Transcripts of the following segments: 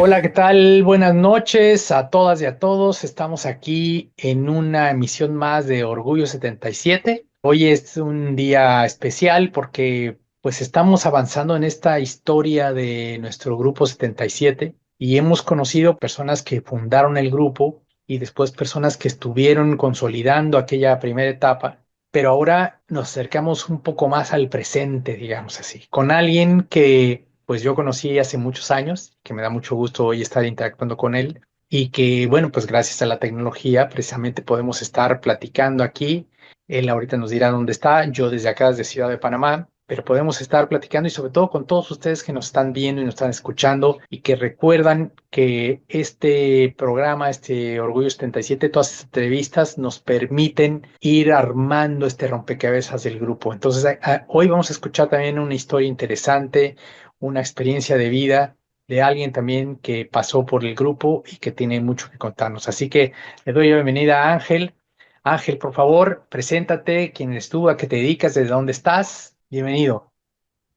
Hola, ¿qué tal? Buenas noches a todas y a todos. Estamos aquí en una emisión más de Orgullo 77. Hoy es un día especial porque pues estamos avanzando en esta historia de nuestro grupo 77 y hemos conocido personas que fundaron el grupo y después personas que estuvieron consolidando aquella primera etapa. Pero ahora nos acercamos un poco más al presente, digamos así, con alguien que pues yo conocí hace muchos años, que me da mucho gusto hoy estar interactuando con él y que, bueno, pues gracias a la tecnología precisamente podemos estar platicando aquí. Él ahorita nos dirá dónde está, yo desde acá, desde Ciudad de Panamá, pero podemos estar platicando y sobre todo con todos ustedes que nos están viendo y nos están escuchando y que recuerdan que este programa, este Orgullo 77, todas estas entrevistas nos permiten ir armando este rompecabezas del grupo. Entonces, hoy vamos a escuchar también una historia interesante, una experiencia de vida de alguien también que pasó por el grupo y que tiene mucho que contarnos. Así que le doy la bienvenida a Ángel. Ángel, por favor, preséntate, quién eres tú, a qué te dedicas, desde dónde estás. Bienvenido.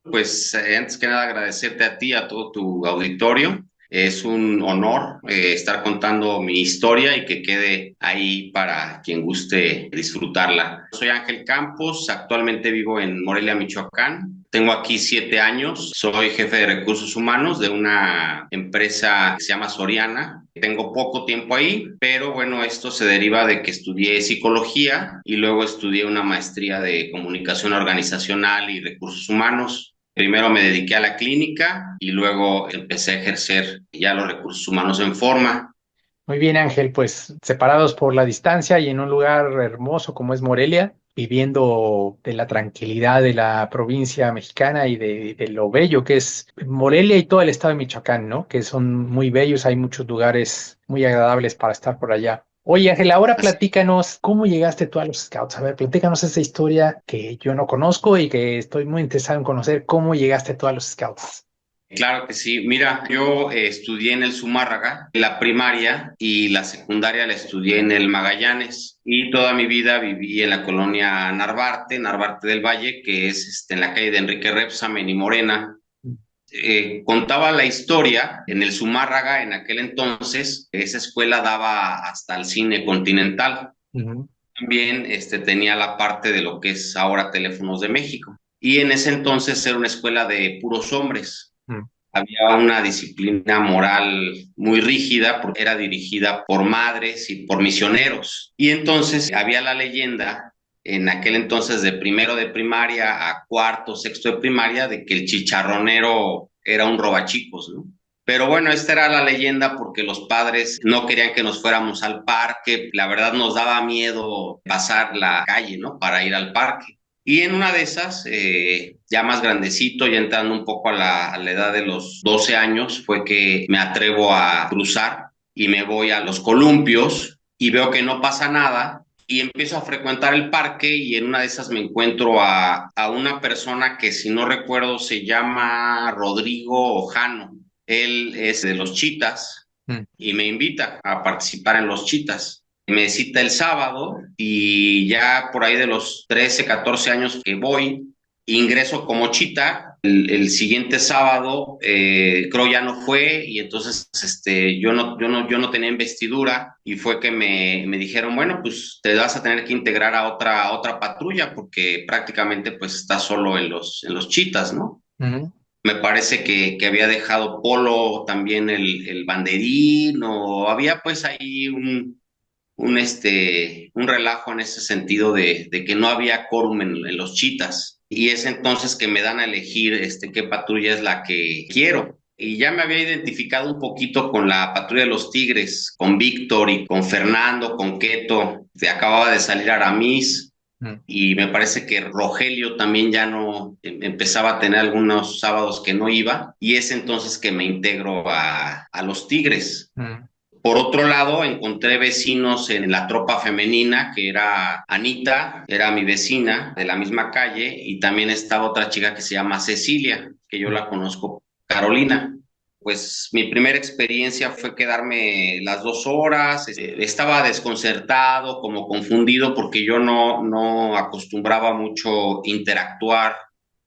Pues antes que nada agradecerte a ti, a todo tu auditorio. Es un honor estar contando mi historia y que quede ahí para quien guste disfrutarla. Soy Ángel Campos, actualmente vivo en Morelia, Michoacán. Tengo aquí 7 años, soy jefe de recursos humanos de una empresa que se llama Soriana. Tengo poco tiempo ahí, pero bueno, esto se deriva de que estudié psicología y luego estudié una maestría de comunicación organizacional y recursos humanos. Primero me dediqué a la clínica y luego empecé a ejercer ya los recursos humanos en forma. Muy bien, Ángel, pues separados por la distancia y en un lugar hermoso como es Morelia, viviendo de la tranquilidad de la provincia mexicana y de lo bello que es Morelia y todo el estado de Michoacán, ¿no? Que son muy bellos, hay muchos lugares muy agradables para estar por allá. Oye, Ángel, ahora Así platícanos cómo llegaste tú a los Scouts. A ver, platícanos esa historia que yo no conozco y que estoy muy interesado en conocer cómo llegaste tú a los Scouts. Claro que sí. Mira, yo estudié en el Zumárraga, la primaria y la secundaria la estudié en el Magallanes y toda mi vida viví en la colonia Narvarte, Narvarte del Valle, que es en la calle de Enrique Repsamen y Morena. Contaba la historia en el Zumárraga en aquel entonces. Esa escuela daba hasta el cine Continental. Ujú. También tenía la parte de lo que es ahora Teléfonos de México. Y en ese entonces era una escuela de puros hombres. Mm. Había una disciplina moral muy rígida porque era dirigida por madres y por misioneros. Y entonces había la leyenda en aquel entonces de primero de primaria a cuarto, sexto de primaria, de que el chicharronero era un robachicos, ¿no? Pero bueno, esta era la leyenda porque los padres no querían que nos fuéramos al parque. La verdad nos daba miedo pasar la calle, ¿no? Para ir al parque. Y en una de esas, ya más grandecito, ya entrando un poco a la edad de los 12 años, fue que me atrevo a cruzar y me voy a los columpios y veo que no pasa nada y empiezo a frecuentar el parque y en una de esas me encuentro a una persona que si no recuerdo se llama Rodrigo Ojano. Él es de los Chitas Mm. y me invita a participar en los Chitas. Me cita el sábado y ya por ahí de los 13 14 años que voy, ingreso como chita. El siguiente sábado creo ya no fue y entonces yo no tenía investidura y fue que me dijeron, bueno, pues te vas a tener que integrar a otra patrulla porque prácticamente pues estás solo en los chitas, ¿no? Ujú. Me parece que había dejado Polo también el banderín o había pues ahí un relajo en ese sentido de que no había quórum en los chitas. Y es entonces que me dan a elegir qué patrulla es la que quiero. Y ya me había identificado un poquito con la patrulla de los Tigres, con Víctor y con Fernando, con Keto. Acababa de salir Aramis Mm. y me parece que Rogelio también ya no empezaba a tener algunos sábados que no iba. Y es entonces que me integro a los Tigres. Mm. Por otro lado, encontré vecinos en la tropa femenina, que era Anita, era mi vecina de la misma calle, y también estaba otra chica que se llama Cecilia, que yo Mm. la conozco, Carolina. Pues mi primera experiencia fue quedarme las 2 horas, estaba desconcertado, como confundido, porque yo no acostumbraba mucho interactuar,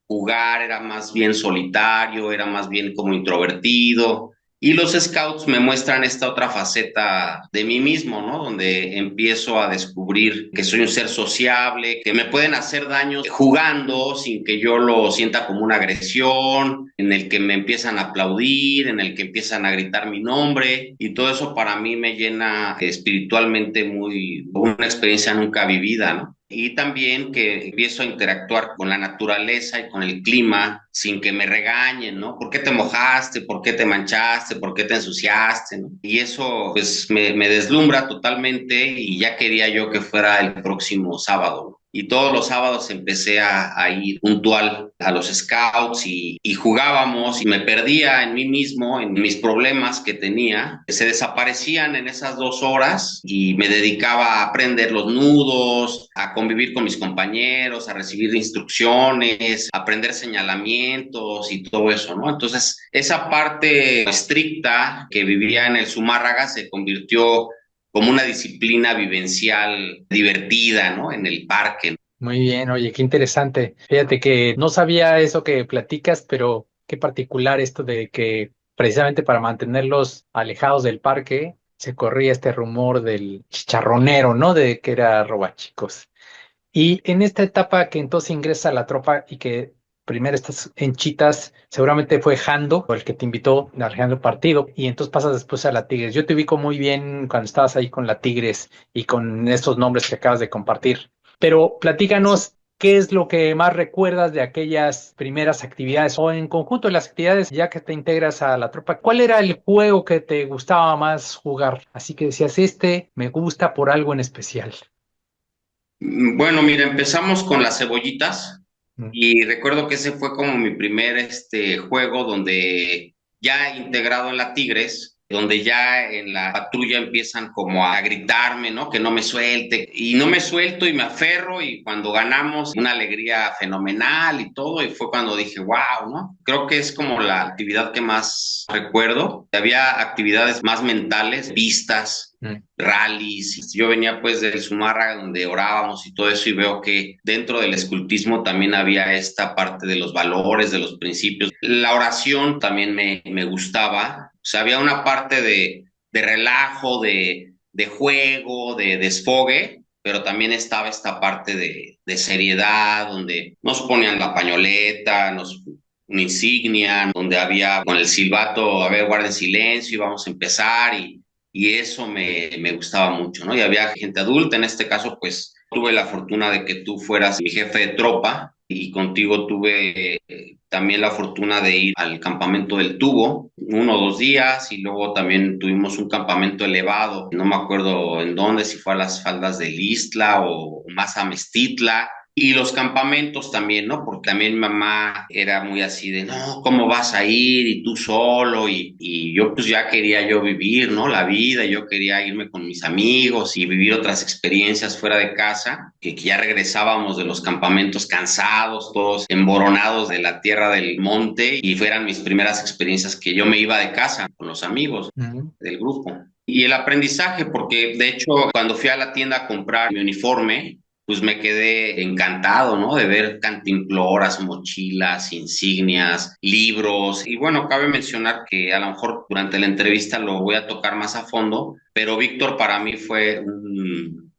jugar, era más bien solitario, era más bien como introvertido Y los scouts me muestran esta otra faceta de mí mismo, ¿no? Donde empiezo a descubrir que soy un ser sociable, que me pueden hacer daño jugando sin que yo lo sienta como una agresión, en el que me empiezan a aplaudir, en el que empiezan a gritar mi nombre, y todo eso para mí me llena espiritualmente muy, una experiencia nunca vivida, ¿no? Y también que empiezo a interactuar con la naturaleza y con el clima sin que me regañen, ¿no? ¿Por qué te mojaste? ¿Por qué te manchaste? ¿Por qué te ensuciaste? ¿No? Y eso pues me deslumbra totalmente y ya quería yo que fuera el próximo sábado, ¿no? Y todos los sábados empecé a ir puntual a los scouts y jugábamos y me perdía en mí mismo, en mis problemas que tenía. Se desaparecían en esas 2 horas y me dedicaba a aprender los nudos, a convivir con mis compañeros, a recibir instrucciones, a aprender señalamientos y todo eso, ¿no? Entonces, esa parte estricta que vivía en el Zumárraga se convirtió como una disciplina vivencial divertida, ¿no? En el parque. Muy bien, oye, qué interesante. Fíjate que no sabía eso que platicas, pero qué particular esto de que precisamente para mantenerlos alejados del parque se corría este rumor del chicharronero, ¿no? De que era robachicos. Y en esta etapa que entonces ingresa a la tropa y que primero estás en Chitas, seguramente fue Jando el que te invitó a Jando partido y entonces pasas después a la Tigres. Yo te ubico muy bien cuando estabas ahí con la Tigres y con estos nombres que acabas de compartir. Pero platícanos qué es lo que más recuerdas de aquellas primeras actividades o en conjunto de las actividades ya que te integras a la tropa. ¿Cuál era el juego que te gustaba más jugar? Así que decías, este me gusta por algo en especial. Bueno, mira, empezamos con las cebollitas Mm. y recuerdo que ese fue como mi primer juego donde ya integrado en la Tigres, donde ya en la patrulla empiezan como a gritarme, ¿no? Que no me suelte y no me suelto y me aferro y cuando ganamos una alegría fenomenal y todo y fue cuando dije, wow, ¿no? Creo que es como la actividad que más recuerdo. Había actividades más mentales, vistas, Mm. rallies. Yo venía pues del Zumárraga donde orábamos y todo eso y veo que dentro del escultismo también había esta parte de los valores, de los principios. La oración también me gustaba. O sea, había una parte de relajo, de juego, de desfogue, pero también estaba esta parte de seriedad, donde nos ponían la pañoleta, una insignia, donde había con el silbato, a ver, guarden silencio y vamos a empezar y eso me gustaba mucho, ¿no? Y había gente adulta, en este caso, pues tuve la fortuna de que tú fueras mi jefe de tropa y contigo tuve también la fortuna de ir al campamento del Tubo, 1 o 2 días, y luego también tuvimos un campamento elevado, no me acuerdo en dónde, si fue a las faldas del Istla o más a Mestitla, y los campamentos también, ¿no? Porque también mi mamá era muy así de, no, ¿cómo vas a ir? Y tú solo. Y yo pues ya quería yo vivir, ¿no? La vida, yo quería irme con mis amigos y vivir otras experiencias fuera de casa, que ya regresábamos de los campamentos cansados, todos emboronados de la tierra del monte, y fueran mis primeras experiencias que yo me iba de casa con los amigos Mm. del grupo. Y el aprendizaje, porque de hecho cuando fui a la tienda a comprar mi uniforme, pues me quedé encantado, ¿no? De ver cantimploras, mochilas, insignias, libros. Y bueno, cabe mencionar que a lo mejor durante la entrevista lo voy a tocar más a fondo, pero Víctor para mí fue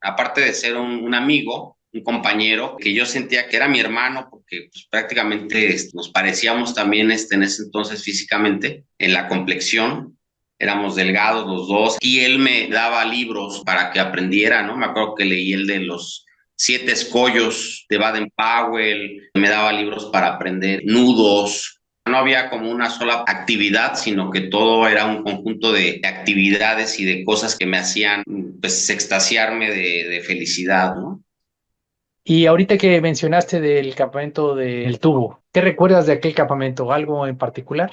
aparte de ser un amigo, un compañero, que yo sentía que era mi hermano, porque pues, prácticamente nos parecíamos también en ese entonces físicamente, en la complexión, éramos delgados los dos, y él me daba libros para que aprendiera, ¿no? Me acuerdo que leí el de los 7 escollos de Baden-Powell, me daba libros para aprender nudos. No había como una sola actividad, sino que todo era un conjunto de actividades y de cosas que me hacían pues extasiarme de felicidad, ¿no? Y ahorita que mencionaste del campamento del tubo, ¿qué recuerdas de aquel campamento? ¿Algo en particular?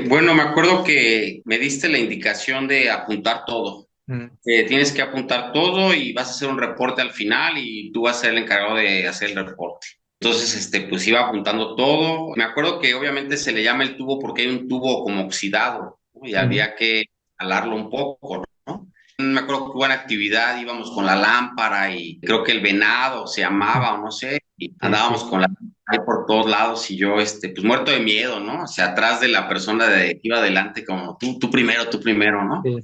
Bueno, me acuerdo que me diste la indicación de apuntar todo. Mm. Tienes que apuntar todo y vas a hacer un reporte al final y tú vas a ser el encargado de hacer el reporte. Entonces, pues iba apuntando todo. Me acuerdo que obviamente se le llama el tubo porque hay un tubo como oxidado, ¿no? Y Mm. había que jalarlo un poco, ¿no? Me acuerdo que hubo una actividad, íbamos con la lámpara y creo que el venado se llamaba o no sé, y Sí, andábamos sí. con la lámpara ahí por todos lados y yo, pues muerto de miedo, ¿no? O sea, atrás de la persona que iba adelante, como tú primero, ¿no? Sí.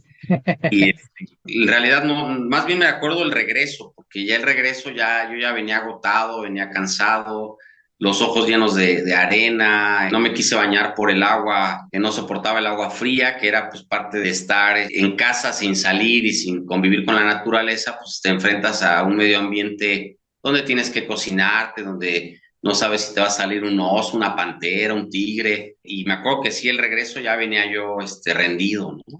Y en realidad no, más bien me acuerdo el regreso, porque ya el regreso yo ya venía agotado, venía cansado, los ojos llenos de arena, no me quise bañar por el agua, que no soportaba el agua fría, que era pues parte de estar en casa sin salir y sin convivir con la naturaleza, pues te enfrentas a un medio ambiente donde tienes que cocinarte, donde no sabes si te va a salir un oso, una pantera, un tigre, y me acuerdo que sí, el regreso ya venía yo rendido, ¿no?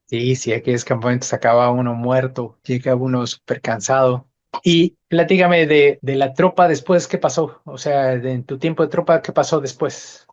Sí, sí, aquellos campamentos acaba uno muerto, llega uno súper cansado. Y platícame de la tropa después, ¿qué pasó? O sea, en tu tiempo de tropa, ¿qué pasó después?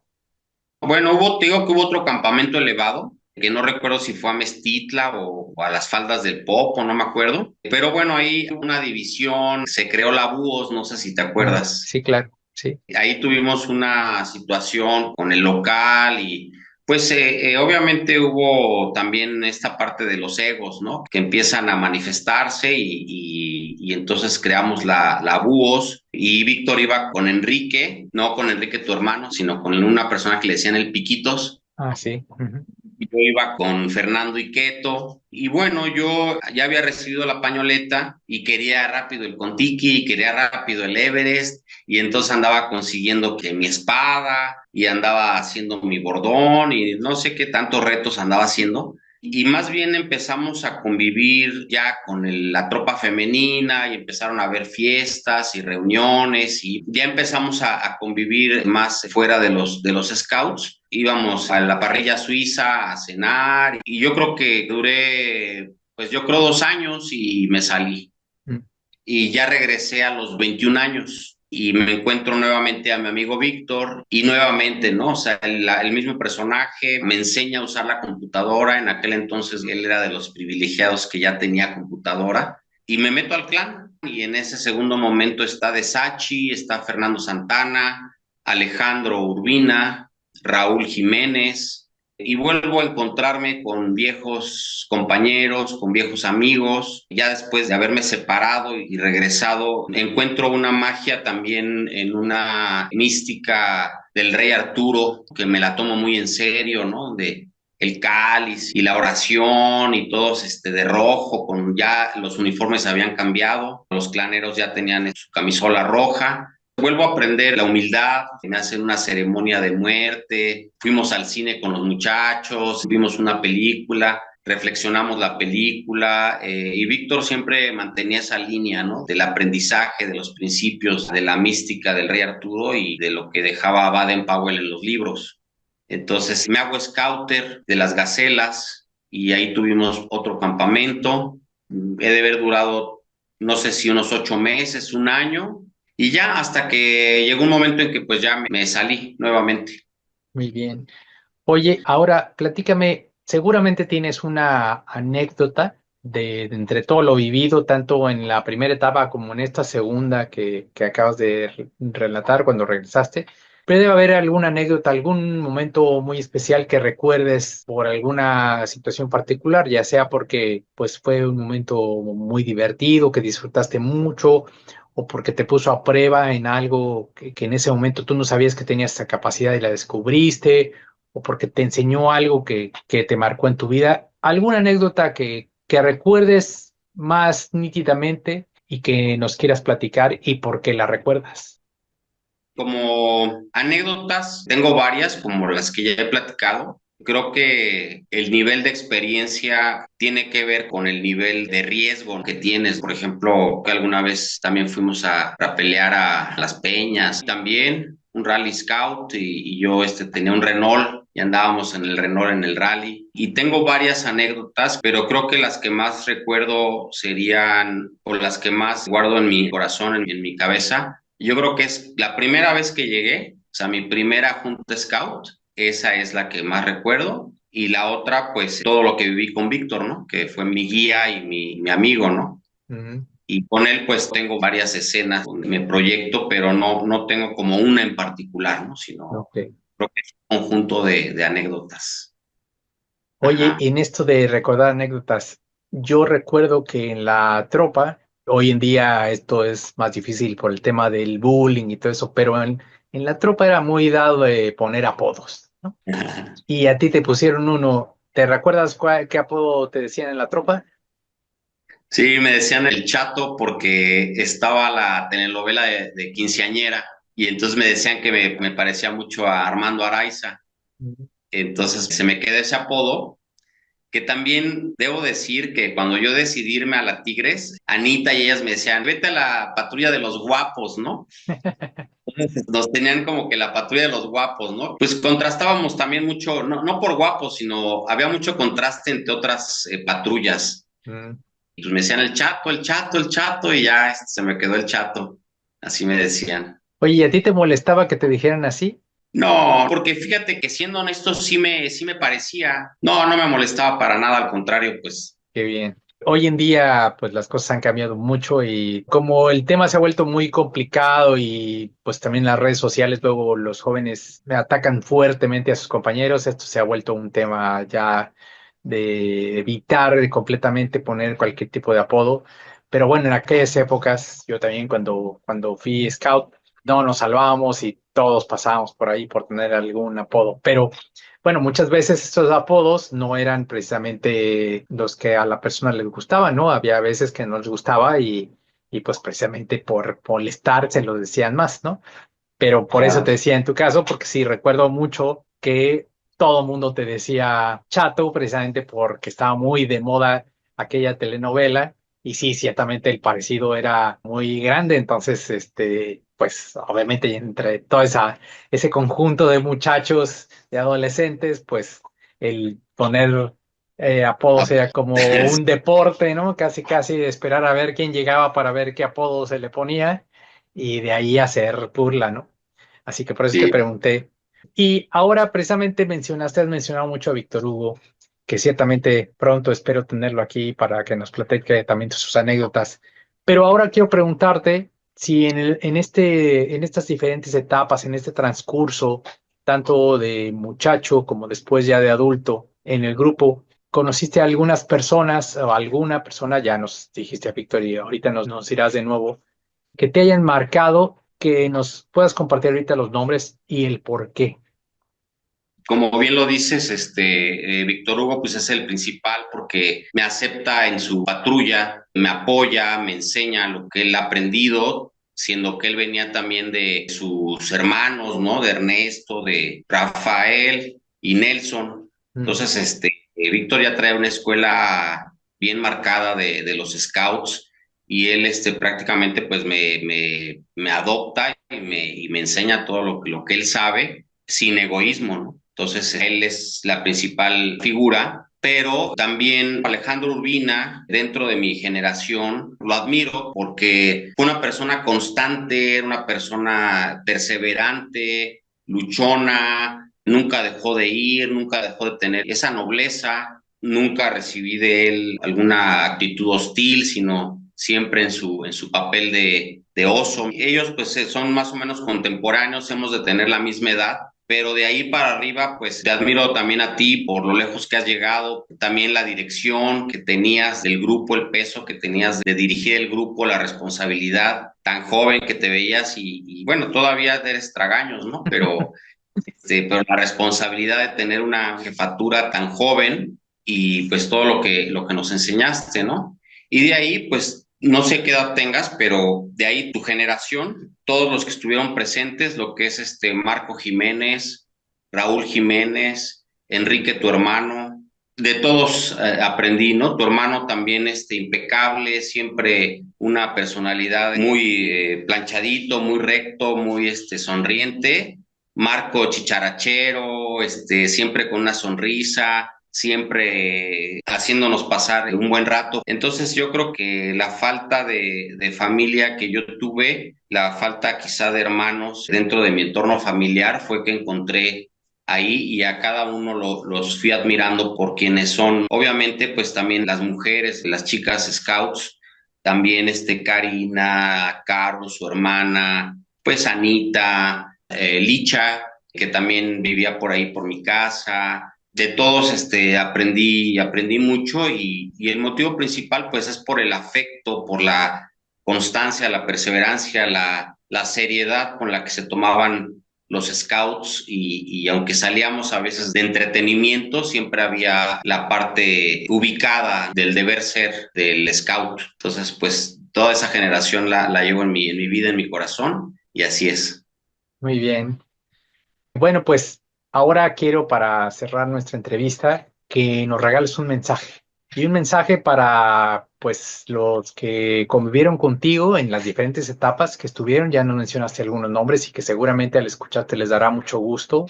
Bueno, te digo que hubo otro campamento elevado, que no recuerdo si fue a Mestitla o a las faldas del Popo, no me acuerdo. Pero bueno, ahí hubo una división, se creó la BUOS, no sé si te Ah, acuerdas. sí, claro, sí. Ahí tuvimos una situación con el local y pues obviamente hubo también esta parte de los egos, ¿no? Que empiezan a manifestarse y entonces creamos la BUOS y Víctor iba con Enrique, no con Enrique tu hermano, sino con una persona que le decían el Piquitos. Ah, sí. Ujú. Yo iba con Fernando Iqueto y bueno, yo ya había recibido la pañoleta y quería rápido el Contiki y quería rápido el Everest y entonces andaba consiguiendo que mi espada y andaba haciendo mi bordón y no sé qué tantos retos andaba haciendo. Y más bien empezamos a convivir ya con la tropa femenina y empezaron a haber fiestas y reuniones y ya empezamos a convivir más fuera de los scouts. Íbamos a la parrilla suiza a cenar y yo creo que duré, pues yo creo 2 años y me salí Mm. y ya regresé a los 21 años y me encuentro nuevamente a mi amigo Víctor y nuevamente, ¿no? O sea, el mismo personaje me enseña a usar la computadora. En aquel entonces él era de los privilegiados que ya tenía computadora y me meto al clan y en ese segundo momento está De Sachi, está Fernando Santana, Alejandro Urbina, Raúl Jiménez, y vuelvo a encontrarme con viejos compañeros, con viejos amigos. Ya después de haberme separado y regresado, encuentro una magia también en una mística del rey Arturo, que me la tomo muy en serio, ¿no? De el cáliz y la oración y todos de rojo, con ya los uniformes habían cambiado, los claneros ya tenían su camisola roja. Vuelvo a aprender la humildad, me hacen una ceremonia de muerte, fuimos al cine con los muchachos, vimos una película, reflexionamos la película y Víctor siempre mantenía esa línea, ¿no? Del aprendizaje, de los principios, de la mística del rey Arturo y de lo que dejaba Baden-Powell en los libros. Entonces me hago scouter de las gacelas y ahí tuvimos otro campamento. He de haber durado, no sé si unos 8 meses, un año, y ya hasta que llegó un momento en que pues ya me salí nuevamente. Muy bien. Oye, ahora platícame, seguramente tienes una anécdota de entre todo lo vivido, tanto en la primera etapa como en esta segunda que acabas de relatar cuando regresaste. Pero debe haber alguna anécdota, algún momento muy especial que recuerdes por alguna situación particular, ya sea porque pues fue un momento muy divertido, que disfrutaste mucho, o porque te puso a prueba en algo que en ese momento tú no sabías que tenías esa capacidad y la descubriste o porque te enseñó algo que te marcó en tu vida. ¿Alguna anécdota que recuerdes más nítidamente y que nos quieras platicar y por qué la recuerdas? Como anécdotas, tengo varias, como las que ya he platicado. Creo que el nivel de experiencia tiene que ver con el nivel de riesgo que tienes. Por ejemplo, que alguna vez también fuimos a pelear a las peñas. También un rally scout y yo tenía un Renault y andábamos en el Renault en el rally. Y tengo varias anécdotas, pero creo que las que más recuerdo serían, o las que más guardo en mi corazón, en mi cabeza, yo creo que es la primera vez que llegué, o sea, mi primera junta scout, esa es la que más recuerdo. Y la otra, pues todo lo que viví con Víctor, ¿no? Que fue mi guía y mi amigo, ¿no? Ujú. Y con él, pues tengo varias escenas donde me proyecto, pero no tengo como una en particular, ¿no? Sino Ok. creo que es un conjunto de anécdotas. Oye, Ajá. en esto de recordar anécdotas, yo recuerdo que en la tropa Hoy en día esto es más difícil por el tema del bullying y todo eso, pero en la tropa era muy dado de poner apodos, ¿no? Y a ti te pusieron uno, ¿te recuerdas qué apodo te decían en la tropa? Sí, me decían el Chato porque estaba la telenovela de Quinceañera y entonces me decían que me parecía mucho a Armando Araiza. Ujú. Entonces se me quedó ese apodo, que también debo decir que cuando yo decidí irme a la Tigres, Anita y ellas me decían, vete a la patrulla de los guapos, ¿no? Entonces nos tenían como que la patrulla de los guapos, ¿no? Pues contrastábamos también mucho, no por guapos, sino había mucho contraste entre otras patrullas. Mm. Y pues me decían el chato, el chato, el chato, y ya se me quedó el chato. Así me decían. Oye, ¿y a ti te molestaba que te dijeran así? No, porque fíjate que siendo honesto sí me parecía. No, no me molestaba para nada, al contrario, pues. Qué bien. Hoy en día, pues las cosas han cambiado mucho y como el tema se ha vuelto muy complicado y pues también las redes sociales, luego los jóvenes atacan fuertemente a sus compañeros, esto se ha vuelto un tema ya de evitar completamente poner cualquier tipo de apodo. Pero bueno, en aquellas épocas, yo también cuando fui scout, no nos salvábamos y todos pasábamos por ahí por tener algún apodo. Pero bueno, muchas veces estos apodos no eran precisamente los que a la persona les gustaba, ¿no? Había veces que no les gustaba y pues precisamente por molestar se lo decían más, ¿no? Pero por eso te Claro. decía en tu caso, porque sí recuerdo mucho que todo el mundo te decía chato, precisamente porque estaba muy de moda aquella telenovela, y sí, ciertamente el parecido era muy grande, entonces, pues obviamente entre ese conjunto de muchachos, de adolescentes, pues el poner apodos era como un deporte, ¿no? Casi, casi esperar a ver quién llegaba para ver qué apodo se le ponía y de ahí hacer burla, ¿no? Así que por eso te Sí, pregunté. Y ahora precisamente has mencionado mucho a Víctor Hugo, que ciertamente pronto espero tenerlo aquí para que nos platique también sus anécdotas. Pero ahora quiero preguntarte si en estas diferentes etapas, en este transcurso, tanto de muchacho como después ya de adulto, en el grupo, ¿conociste a algunas personas o alguna persona? Ya nos dijiste a Víctor y ahorita nos dirás de nuevo que te hayan marcado, que nos puedas compartir ahorita los nombres y el por qué. como bien lo dices, Víctor Hugo, pues es el principal porque me acepta en su patrulla, me apoya, me enseña lo que él ha aprendido, siendo que él venía también de sus hermanos, ¿no? De Ernesto, de Rafael y Nelson. Mm. Entonces, Víctor ya trae una escuela bien marcada de los scouts y él, prácticamente, pues me adopta y me enseña todo lo que él sabe sin egoísmo, ¿no? Entonces, él es la principal figura, pero también Alejandro Urbina, dentro de mi generación, lo admiro porque fue una persona constante, era una persona perseverante, luchona, nunca dejó de ir, nunca dejó de tener esa nobleza, nunca recibí de él alguna actitud hostil, sino siempre en su papel de oso. Ellos pues son más o menos contemporáneos, hemos de tener la misma edad, pero de ahí para arriba, pues te admiro también a ti por lo lejos que has llegado, también la dirección que tenías del grupo, el peso que tenías de dirigir el grupo, la responsabilidad, tan joven que te veías y bueno, todavía eres tragaños, ¿no? Pero la responsabilidad de tener una jefatura tan joven y pues todo lo que nos enseñaste, ¿no? Y de ahí, pues no sé qué edad tengas, pero de ahí tu generación, todos los que estuvieron presentes, lo que es Marco Jiménez, Raúl Jiménez, Enrique, tu hermano, de todos aprendí, ¿no? Tu hermano también impecable, siempre una personalidad muy planchadito, muy recto, muy sonriente. Marco chicharachero, siempre con una sonrisa, siempre haciéndonos pasar un buen rato. Entonces yo creo que la falta de familia que yo tuve, la falta quizá de hermanos dentro de mi entorno familiar fue que encontré ahí y a cada uno los fui admirando por quienes son. Obviamente pues también las mujeres, las chicas scouts, también Karina, Caro, su hermana, pues Anita, Licha, que también vivía por ahí por mi casa. De todos aprendí mucho y el motivo principal pues es por el afecto, por la constancia, la perseverancia, la seriedad con la que se tomaban los scouts y aunque salíamos a veces de entretenimiento, siempre había la parte ubicada del deber ser del scout. Entonces, pues toda esa generación la llevo en mi vida, en mi corazón y así es. Muy bien. Bueno, pues ahora quiero para cerrar nuestra entrevista que nos regales un mensaje y un mensaje para pues los que convivieron contigo en las diferentes etapas que estuvieron. Ya nos mencionaste algunos nombres y que seguramente al escucharte les dará mucho gusto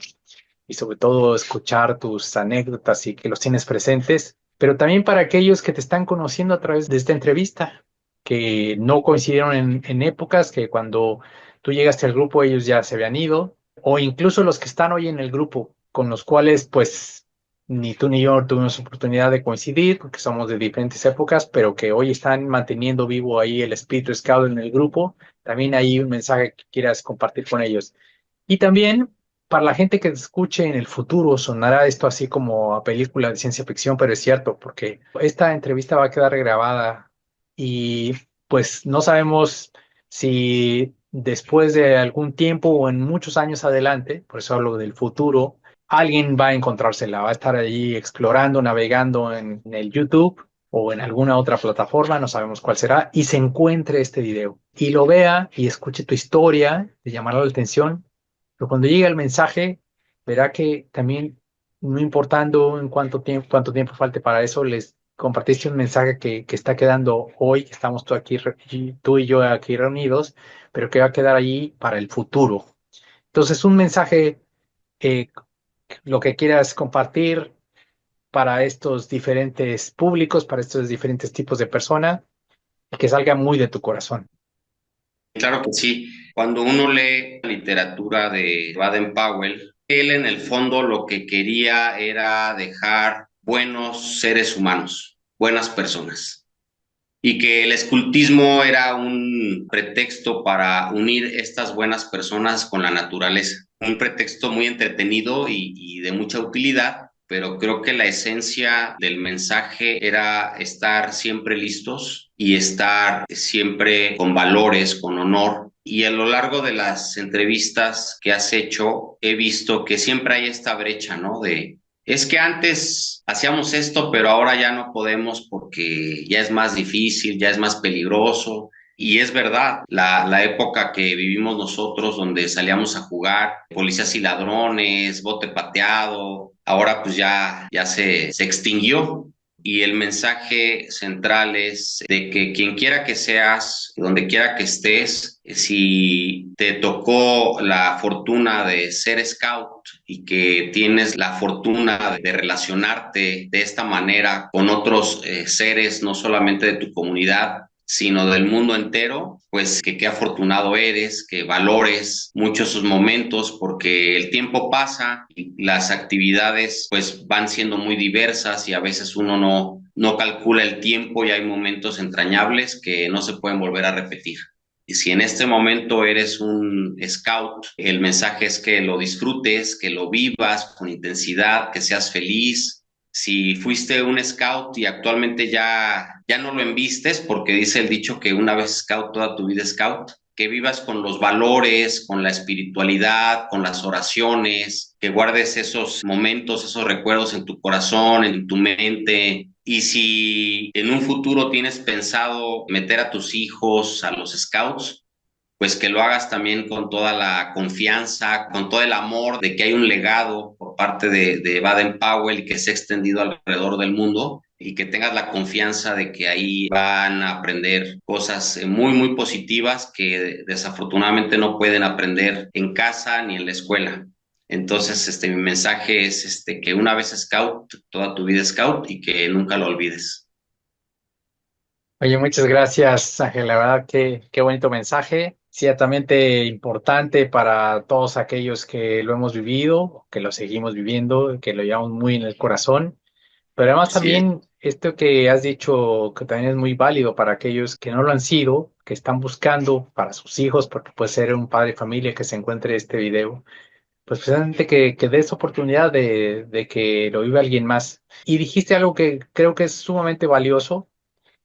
y sobre todo escuchar tus anécdotas y que los tienes presentes, pero también para aquellos que te están conociendo a través de esta entrevista, que no coincidieron en épocas, que cuando tú llegaste al grupo ellos ya se habían ido, o incluso los que están hoy en el grupo, con los cuales pues ni tú ni yo tuvimos oportunidad de coincidir, porque somos de diferentes épocas, pero que hoy están manteniendo vivo ahí el espíritu scout en el grupo. También hay un mensaje que quieras compartir con ellos. Y también para la gente que te escuche en el futuro, sonará esto así como a película de ciencia ficción, pero es cierto, porque esta entrevista va a quedar grabada y pues no sabemos si después de algún tiempo o en muchos años adelante, por eso hablo del futuro, alguien va a encontrársela, va a estar allí explorando, navegando en el YouTube o en alguna otra plataforma, no sabemos cuál será, y se encuentre este video y lo vea y escuche tu historia, te llamará la atención, pero cuando llegue el mensaje, verá que también, no importando en cuánto tiempo falte para eso, les compartiste un mensaje que está quedando hoy, que estamos tú aquí, tú y yo aquí reunidos, pero que va a quedar allí para el futuro. Entonces, un mensaje, eh, lo que quieras compartir para estos diferentes públicos, para estos diferentes tipos de personas, que salga muy de tu corazón. Claro que sí. Cuando uno lee literatura de Baden-Powell, él en el fondo lo que quería era dejar buenos seres humanos, buenas personas, y que el escultismo era un pretexto para unir estas buenas personas con la naturaleza. Un pretexto muy entretenido y de mucha utilidad, pero creo que la esencia del mensaje era estar siempre listos y estar siempre con valores, con honor. Y a lo largo de las entrevistas que has hecho, he visto que siempre hay esta brecha, ¿no? Es que antes hacíamos esto, pero ahora ya no podemos porque ya es más difícil, ya es más peligroso. Y es verdad, la época que vivimos nosotros, donde salíamos a jugar, policías y ladrones, bote pateado, ahora pues ya se extinguió. Y el mensaje central es de que quien quiera que seas, donde quiera que estés, si te tocó la fortuna de ser scout y que tienes la fortuna de relacionarte de esta manera con otros seres, no solamente de tu comunidad, sino del mundo entero, pues que qué afortunado eres, que valores mucho esos momentos porque el tiempo pasa y las actividades pues van siendo muy diversas y a veces uno no calcula el tiempo y hay momentos entrañables que no se pueden volver a repetir. Y si en este momento eres un scout, el mensaje es que lo disfrutes, que lo vivas con intensidad, que seas feliz. Si fuiste un scout y actualmente ya no lo embistes, porque dice el dicho que una vez scout, toda tu vida scout, que vivas con los valores, con la espiritualidad, con las oraciones, que guardes esos momentos, esos recuerdos en tu corazón, en tu mente. Y si en un futuro tienes pensado meter a tus hijos a los scouts, pues que lo hagas también con toda la confianza, con todo el amor de que hay un legado por parte de Baden-Powell y que se ha extendido alrededor del mundo y que tengas la confianza de que ahí van a aprender cosas muy positivas que desafortunadamente no pueden aprender en casa ni en la escuela. Entonces, mi mensaje es que una vez scout, toda tu vida scout y que nunca lo olvides. Oye, muchas gracias, Ángel. La verdad que qué bonito mensaje. Ciertamente importante para todos aquellos que lo hemos vivido, que lo seguimos viviendo, que lo llevamos muy en el corazón. Pero además Así es. también esto que has dicho, que también es muy válido para aquellos que no lo han sido, que están buscando para sus hijos, porque puede ser un padre de familia que se encuentre este video, pues precisamente que des oportunidad de que lo viva alguien más. Y dijiste algo que creo que es sumamente valioso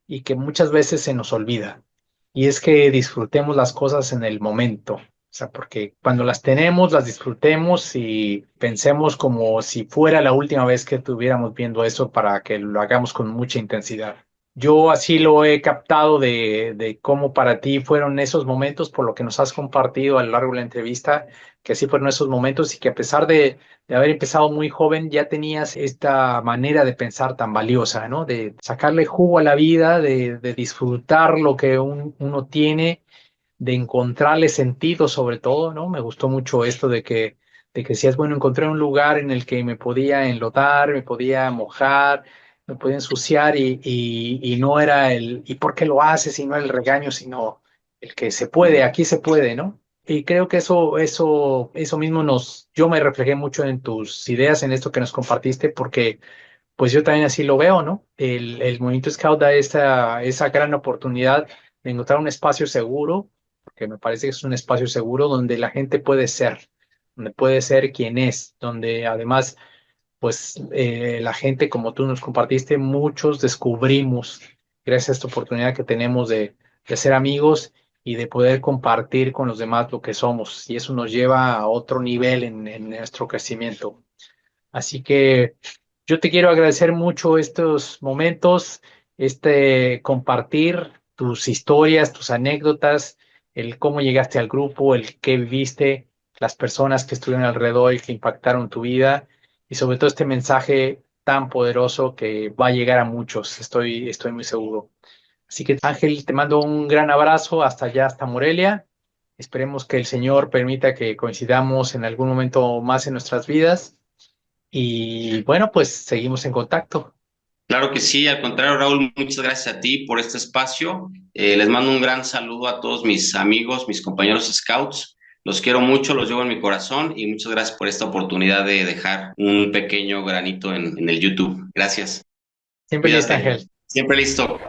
y que muchas veces se nos olvida. y es que disfrutemos las cosas en el momento. O sea, porque cuando las tenemos, las disfrutemos y pensemos como si fuera la última vez que estuviéramos viendo eso para que lo hagamos con mucha intensidad. Yo así lo he captado de cómo para ti fueron esos momentos, por lo que nos has compartido a lo largo de la entrevista, que así fueron esos momentos y que a pesar de haber empezado muy joven, ya tenías esta manera de pensar tan valiosa, ¿no? De sacarle jugo a la vida, de disfrutar lo que uno tiene, de encontrarle sentido sobre todo, ¿no? Me gustó mucho esto de que si es bueno, encontré un lugar en el que me podía enlodar, me podía mojar, me podía ensuciar y no era ¿y por qué lo haces? Y no el regaño, sino el que se puede, aquí se puede, ¿no? Y creo que eso mismo yo me reflejé mucho en tus ideas, en esto que nos compartiste, porque pues yo también así lo veo, ¿no? El movimiento Scout da esa gran oportunidad de encontrar un espacio seguro, porque me parece que es un espacio seguro donde la gente puede ser, donde puede ser quien es, donde además, pues la gente, como tú nos compartiste, muchos descubrimos, gracias a esta oportunidad que tenemos de ser amigos y de poder compartir con los demás lo que somos, y eso nos lleva a otro nivel en nuestro crecimiento. Así que yo te quiero agradecer mucho estos momentos, este compartir tus historias, tus anécdotas, el cómo llegaste al grupo, el qué viviste, las personas que estuvieron alrededor y que impactaron tu vida y sobre todo este mensaje tan poderoso que va a llegar a muchos, estoy muy seguro. Así que Ángel, te mando un gran abrazo hasta allá, hasta Morelia. Esperemos que el Señor permita que coincidamos en algún momento más en nuestras vidas y bueno, pues seguimos en contacto. Claro que sí, al contrario, Raúl, muchas gracias a ti por este espacio. Les mando un gran saludo a todos mis amigos, mis compañeros scouts. Los quiero mucho, los llevo en mi corazón y muchas gracias por esta oportunidad de dejar un pequeño granito en el YouTube. Gracias. Siempre listo, Cuídate. Ángel. Siempre listo.